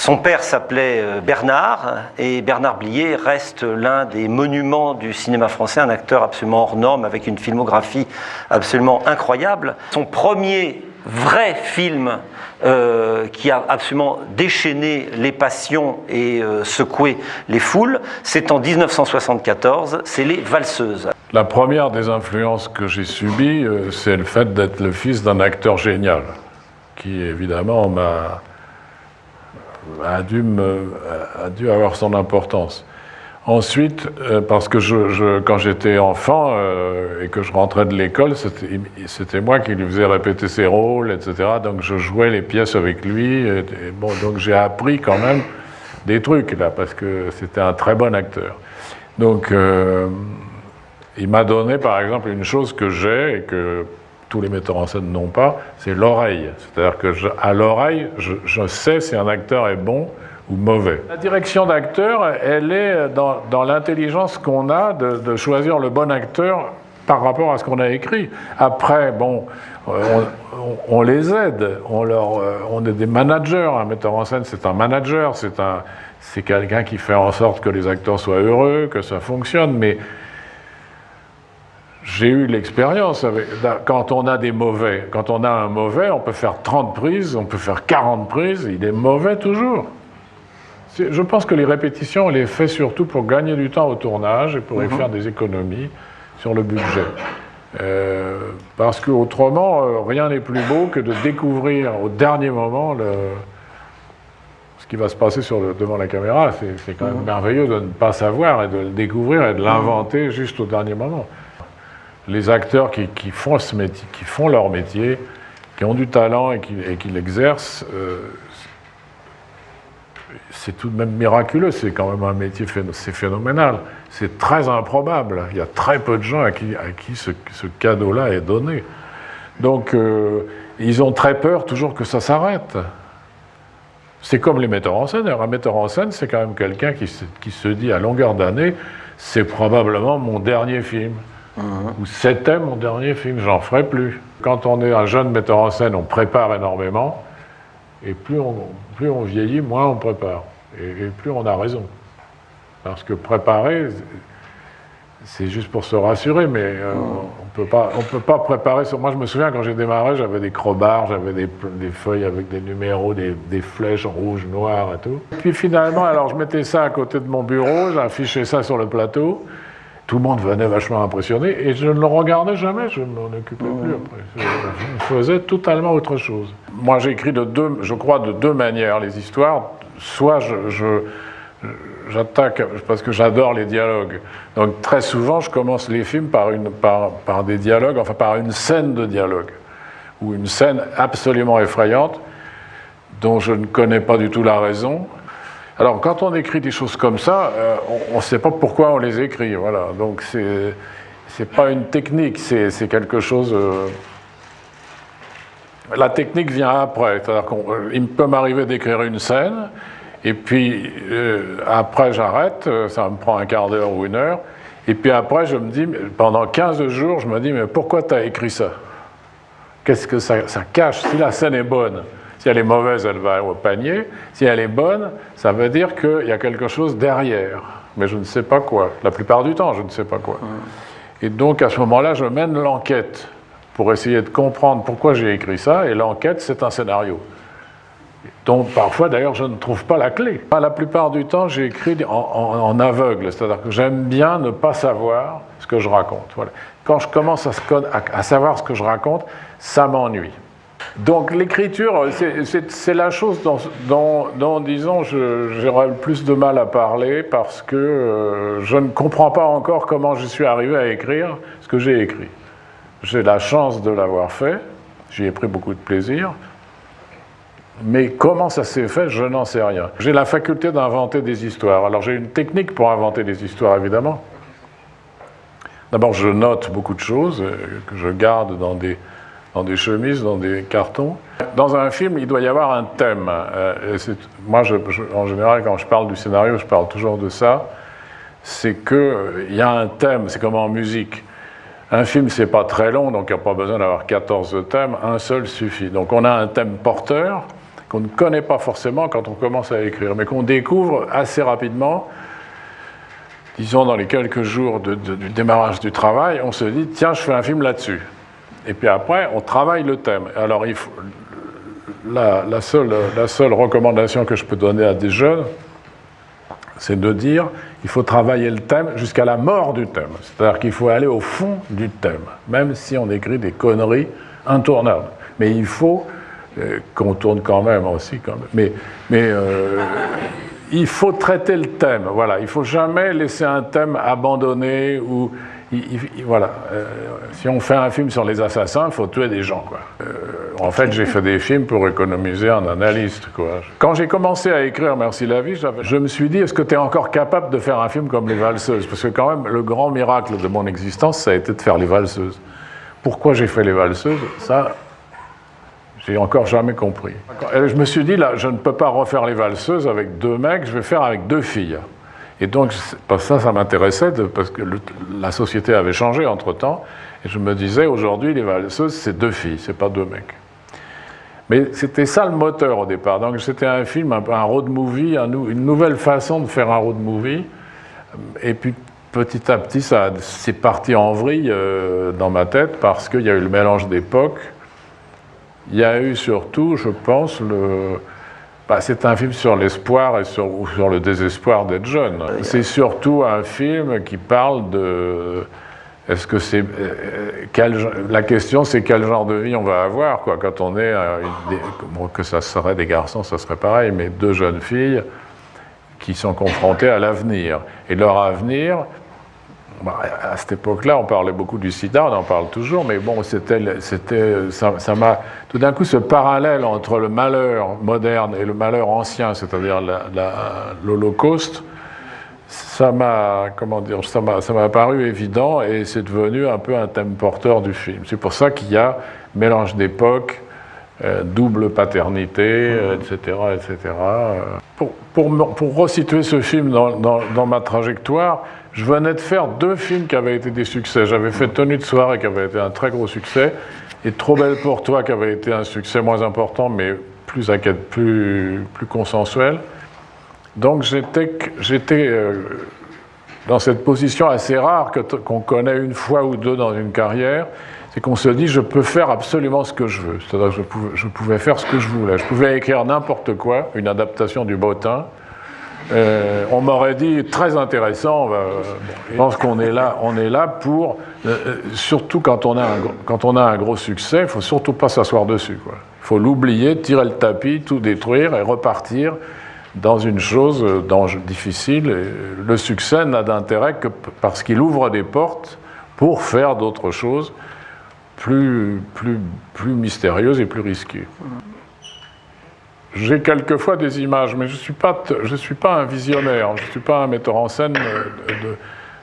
Son père s'appelait Bernard, et Bernard Blier reste l'un des monuments du cinéma français, un acteur absolument hors norme, avec une filmographie absolument incroyable. Son premier vrai film qui a absolument déchaîné les passions et secoué les foules, c'est en 1974, c'est Les Valseuses. La première des influences que j'ai subies, c'est le fait d'être le fils d'un acteur génial, qui évidemment a dû avoir son importance. Ensuite, parce que quand j'étais enfant et que je rentrais de l'école, c'était moi qui lui faisais répéter ses rôles, etc. Donc je jouais les pièces avec lui. Bon, donc j'ai appris quand même des trucs là, parce que c'était un très bon acteur. Donc il m'a donné par exemple une chose que j'ai et que tous les metteurs en scène n'ont pas, c'est l'oreille. C'est-à-dire que à l'oreille, je sais si un acteur est bon ou mauvais. La direction d'acteur, elle est dans l'intelligence qu'on a de choisir le bon acteur par rapport à ce qu'on a écrit. Après, bon, on les aide, on est des managers. Un metteur en scène, c'est un manager, c'est quelqu'un qui fait en sorte que les acteurs soient heureux, que ça fonctionne, mais j'ai eu l'expérience, quand on a un mauvais, on peut faire 30 prises, on peut faire 40 prises, il est mauvais toujours. Je pense que les répétitions, on les fait surtout pour gagner du temps au tournage et pour y faire des économies sur le budget. Parce qu'autrement, rien n'est plus beau que de découvrir au dernier moment ce qui va se passer devant la caméra. C'est quand même merveilleux de ne pas savoir et de le découvrir et de l'inventer juste au dernier moment. Les acteurs qui font ce métier, qui font leur métier, qui ont du talent et qui l'exercent, c'est tout de même miraculeux, c'est quand même un métier, c'est phénoménal, c'est très improbable, il y a très peu de gens à qui ce cadeau-là est donné. Donc ils ont très peur toujours que ça s'arrête. C'est comme les metteurs en scène. Alors, un metteur en scène, c'est quand même quelqu'un qui se dit à longueur d'année, c'est probablement mon dernier film. Ou c'était mon dernier film, j'en ferai plus. Quand on est un jeune metteur en scène, on prépare énormément, et plus on vieillit, moins on prépare, et plus on a raison. Parce que préparer, c'est juste pour se rassurer, mais on peut pas préparer. Moi, je me souviens, quand j'ai démarré, j'avais des crobards, j'avais des feuilles avec des numéros, des flèches rouges, noires et tout. Puis finalement, alors je mettais ça à côté de mon bureau, j'affichais ça sur le plateau. Tout le monde venait vachement impressionné et je ne le regardais jamais, je ne m'en occupais plus après. Je faisais totalement autre chose. Moi, j'écris je crois, de deux manières les histoires. Soit j'attaque, parce que j'adore les dialogues. Donc très souvent, je commence les films par des dialogues, enfin par une scène de dialogue, ou une scène absolument effrayante, dont je ne connais pas du tout la raison. Alors, quand on écrit des choses comme ça, on ne sait pas pourquoi on les écrit, voilà. Donc, c'est pas une technique, c'est quelque chose... La technique vient après, c'est-à-dire qu'il peut m'arriver d'écrire une scène, et puis après j'arrête, ça me prend un quart d'heure ou une heure, et puis après je me dis, pendant 15 jours, je me dis, mais pourquoi tu as écrit ça? Qu'est-ce que ça cache? Si la scène est bonne, si elle est mauvaise, elle va au panier. Si elle est bonne, ça veut dire qu'il y a quelque chose derrière. Mais je ne sais pas quoi. La plupart du temps, je ne sais pas quoi. Et donc, à ce moment-là, je mène l'enquête pour essayer de comprendre pourquoi j'ai écrit ça. Et l'enquête, c'est un scénario. Donc, parfois, d'ailleurs, je ne trouve pas la clé. La plupart du temps, j'ai écrit en aveugle. C'est-à-dire que j'aime bien ne pas savoir ce que je raconte. Voilà. Quand je commence à savoir ce que je raconte, ça m'ennuie. Donc l'écriture, c'est la chose dont disons, j'aurais le plus de mal à parler parce que je ne comprends pas encore comment je suis arrivé à écrire ce que j'ai écrit. J'ai la chance de l'avoir fait, j'y ai pris beaucoup de plaisir, mais comment ça s'est fait, je n'en sais rien. J'ai la faculté d'inventer des histoires. Alors j'ai une technique pour inventer des histoires, évidemment. D'abord, je note beaucoup de choses que je garde dans des chemises, dans des cartons. Dans un film, il doit y avoir un thème. Moi, en général, quand je parle du scénario, je parle toujours de ça. C'est qu'il y a un thème, c'est comme en musique. Un film, c'est pas très long, donc il n'y a pas besoin d'avoir 14 thèmes, un seul suffit. Donc on a un thème porteur qu'on ne connaît pas forcément quand on commence à écrire, mais qu'on découvre assez rapidement. Disons, dans les quelques jours du démarrage du travail, on se dit, tiens, je fais un film là-dessus. Et puis après, on travaille le thème. Alors, la seule recommandation que je peux donner à des jeunes, c'est de dire, il faut travailler le thème jusqu'à la mort du thème. C'est-à-dire qu'il faut aller au fond du thème, même si on écrit des conneries intournables. Mais il faut qu'on tourne quand même aussi. Mais il faut traiter le thème. Voilà. Il ne faut jamais laisser un thème abandonné ou... voilà. Si on fait un film sur les assassins, il faut tuer des gens, quoi. En fait, j'ai fait des films pour économiser un analyste, quoi. Quand j'ai commencé à écrire Merci la vie, je me suis dit, est-ce que tu es encore capable de faire un film comme Les Valseuses? Parce que quand même, le grand miracle de mon existence, ça a été de faire Les Valseuses. Pourquoi j'ai fait Les Valseuses? Ça, j'ai encore jamais compris. Et je me suis dit, là, je ne peux pas refaire Les Valseuses avec 2 mecs, je vais faire avec 2 filles. Et donc, ça m'intéressait, parce que la société avait changé entre-temps, et je me disais, aujourd'hui, Les Valseuses, c'est 2 filles, c'est pas 2 mecs. Mais c'était ça le moteur au départ. Donc, c'était un film, un road movie, une nouvelle façon de faire un road movie. Et puis, petit à petit, c'est parti en vrille dans ma tête, parce qu'il y a eu le mélange d'époques. Il y a eu surtout, je pense, c'est un film sur l'espoir et sur le désespoir d'être jeune. C'est surtout un film qui parle de... Est-ce que c'est... la question, c'est quel genre de vie on va avoir, quoi, quand on est... que ça serait des garçons, ça serait pareil, mais 2 jeunes filles qui sont confrontées à l'avenir. Et leur avenir... à cette époque-là, on parlait beaucoup du sida, on en parle toujours, mais bon, ça m'a... Tout d'un coup, ce parallèle entre le malheur moderne et le malheur ancien, c'est-à-dire l'Holocauste, ça m'a paru évident et c'est devenu un peu un thème porteur du film. C'est pour ça qu'il y a mélange d'époques, double paternité, etc., etc. Pour resituer ce film dans ma trajectoire, je venais de faire 2 films qui avaient été des succès. J'avais fait Tenue de soirée qui avait été un très gros succès et Trop belle pour toi qui avait été un succès moins important mais plus consensuel. Donc j'étais dans cette position assez rare qu'on connaît une fois ou 2 dans une carrière, c'est qu'on se dit je peux faire absolument ce que je veux. C'est-à-dire que je pouvais faire ce que je voulais. Je pouvais écrire n'importe quoi, une adaptation du Bottin. On m'aurait dit très intéressant. Je pense qu'on est là pour, surtout quand on a un gros succès, il ne faut surtout pas s'asseoir dessus, quoi. Il faut l'oublier, tirer le tapis, tout détruire et repartir dans une chose difficile. Et le succès n'a d'intérêt que parce qu'il ouvre des portes pour faire d'autres choses plus mystérieuses et plus risquées. J'ai quelquefois des images, mais je suis pas un visionnaire, je ne suis pas un metteur en scène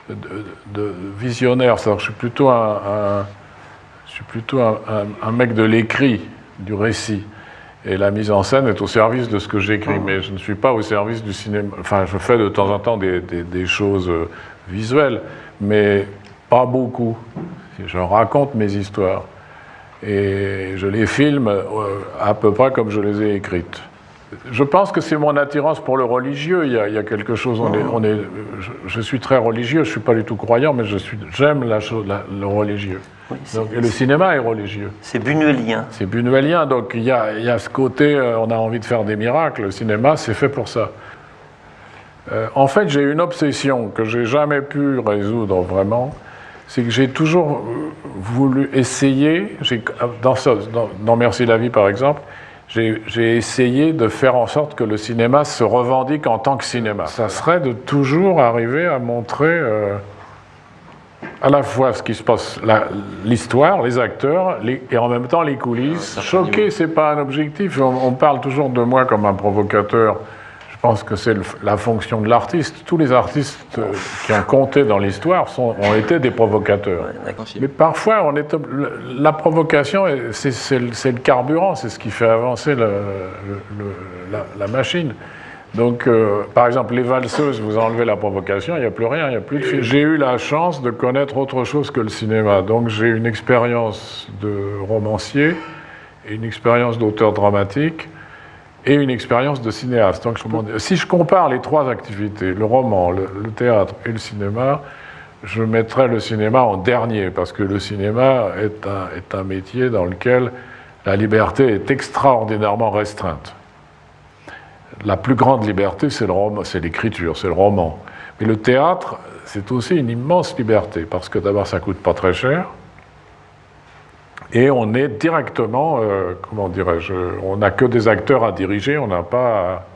de visionnaire. C'est-à-dire que je suis plutôt un mec de l'écrit, du récit. Et la mise en scène est au service de ce que j'écris, mais je ne suis pas au service du cinéma. Enfin, je fais de temps en temps des choses visuelles, mais pas beaucoup. Je raconte mes histoires. Et je les filme à peu près comme je les ai écrites. Je pense que c'est mon attirance pour le religieux. Il y a quelque chose. Je suis très religieux. Je ne suis pas du tout croyant, mais j'aime le religieux. Oui, et le cinéma est religieux. C'est buñuelien. C'est buñuelien. Donc il y a ce côté. On a envie de faire des miracles. Le cinéma, c'est fait pour ça. En fait, j'ai une obsession que j'ai jamais pu résoudre vraiment. C'est que j'ai toujours voulu essayer, dans Merci la vie par exemple, j'ai essayé de faire en sorte que le cinéma se revendique en tant que cinéma. Ça serait de toujours arriver à montrer à la fois ce qui se passe, l'histoire, les acteurs, et en même temps les coulisses. Choquer, c'est pas un objectif. On parle toujours de moi comme un provocateur. Je pense que c'est la fonction de l'artiste. Tous les artistes qui ont compté dans l'histoire ont été des provocateurs. Mais parfois, la provocation, c'est le carburant, c'est ce qui fait avancer la machine. Donc, par exemple, Les Valseuses, vous enlevez la provocation, il n'y a plus rien, il n'y a plus de film. J'ai eu la chance de connaître autre chose que le cinéma. Donc, j'ai une expérience de romancier et une expérience d'auteur dramatique et une expérience de cinéaste. Donc, si je compare les trois activités, le roman, le théâtre et le cinéma, je mettrais le cinéma en dernier, parce que le cinéma est un métier dans lequel la liberté est extraordinairement restreinte. La plus grande liberté, c'est l'écriture, c'est le roman. Mais le théâtre, c'est aussi une immense liberté, parce que d'abord, ça ne coûte pas très cher, et on est directement, comment dirais-je, on n'a que des acteurs à diriger, on n'a pas...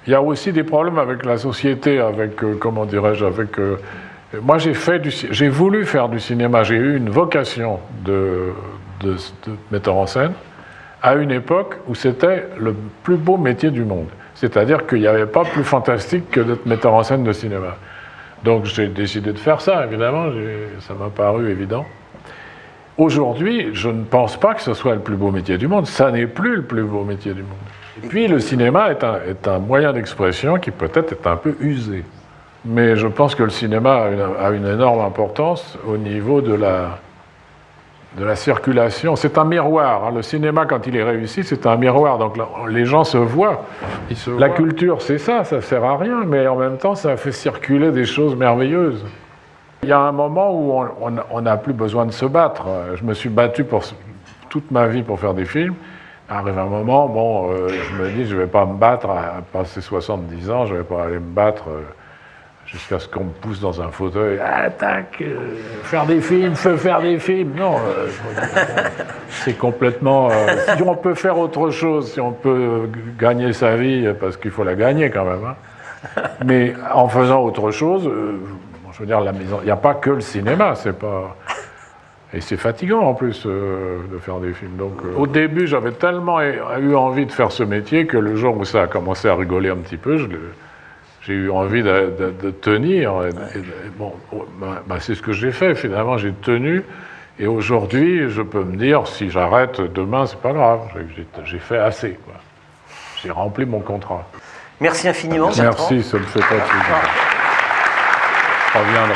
Il y a aussi des problèmes avec la société, avec, comment dirais-je, avec... moi, j'ai voulu faire du cinéma, j'ai eu une vocation de metteur en scène, à une époque où c'était le plus beau métier du monde. C'est-à-dire qu'il n'y avait pas plus fantastique que d'être metteur en scène de cinéma. Donc j'ai décidé de faire ça, évidemment, ça m'a paru évident. Aujourd'hui, je ne pense pas que ce soit le plus beau métier du monde, ça n'est plus le plus beau métier du monde. Et puis le cinéma est un moyen d'expression qui peut-être est un peu usé. Mais je pense que le cinéma a une énorme importance au niveau de la circulation. C'est un miroir. Hein. Le cinéma, quand il est réussi, c'est un miroir. Donc les gens se voient. La culture, c'est ça sert à rien, mais en même temps, ça fait circuler des choses merveilleuses. Il y a un moment où on n'a plus besoin de se battre. Je me suis battu toute ma vie pour faire des films. Arrive un moment, bon, je me dis, je ne vais pas me battre à passer 70 ans, je ne vais pas aller me battre jusqu'à ce qu'on me pousse dans un fauteuil. Ah, tac, faire des films, faire des films. Non, c'est complètement... si on peut faire autre chose, si on peut gagner sa vie, parce qu'il faut la gagner quand même, hein. Mais en faisant autre chose, je veux dire, il n'y a pas que le cinéma, c'est pas... Et c'est fatigant en plus de faire des films. Donc, au début, j'avais tellement eu envie de faire ce métier que le jour où ça a commencé à rigoler un petit peu, j'ai eu envie de tenir. Bon, c'est ce que j'ai fait finalement, j'ai tenu. Et aujourd'hui, je peux me dire, si j'arrête demain, c'est pas grave, j'ai fait assez, quoi. J'ai rempli mon contrat. Merci infiniment. Merci, ça me fait pas plaisir. Je reviendrai.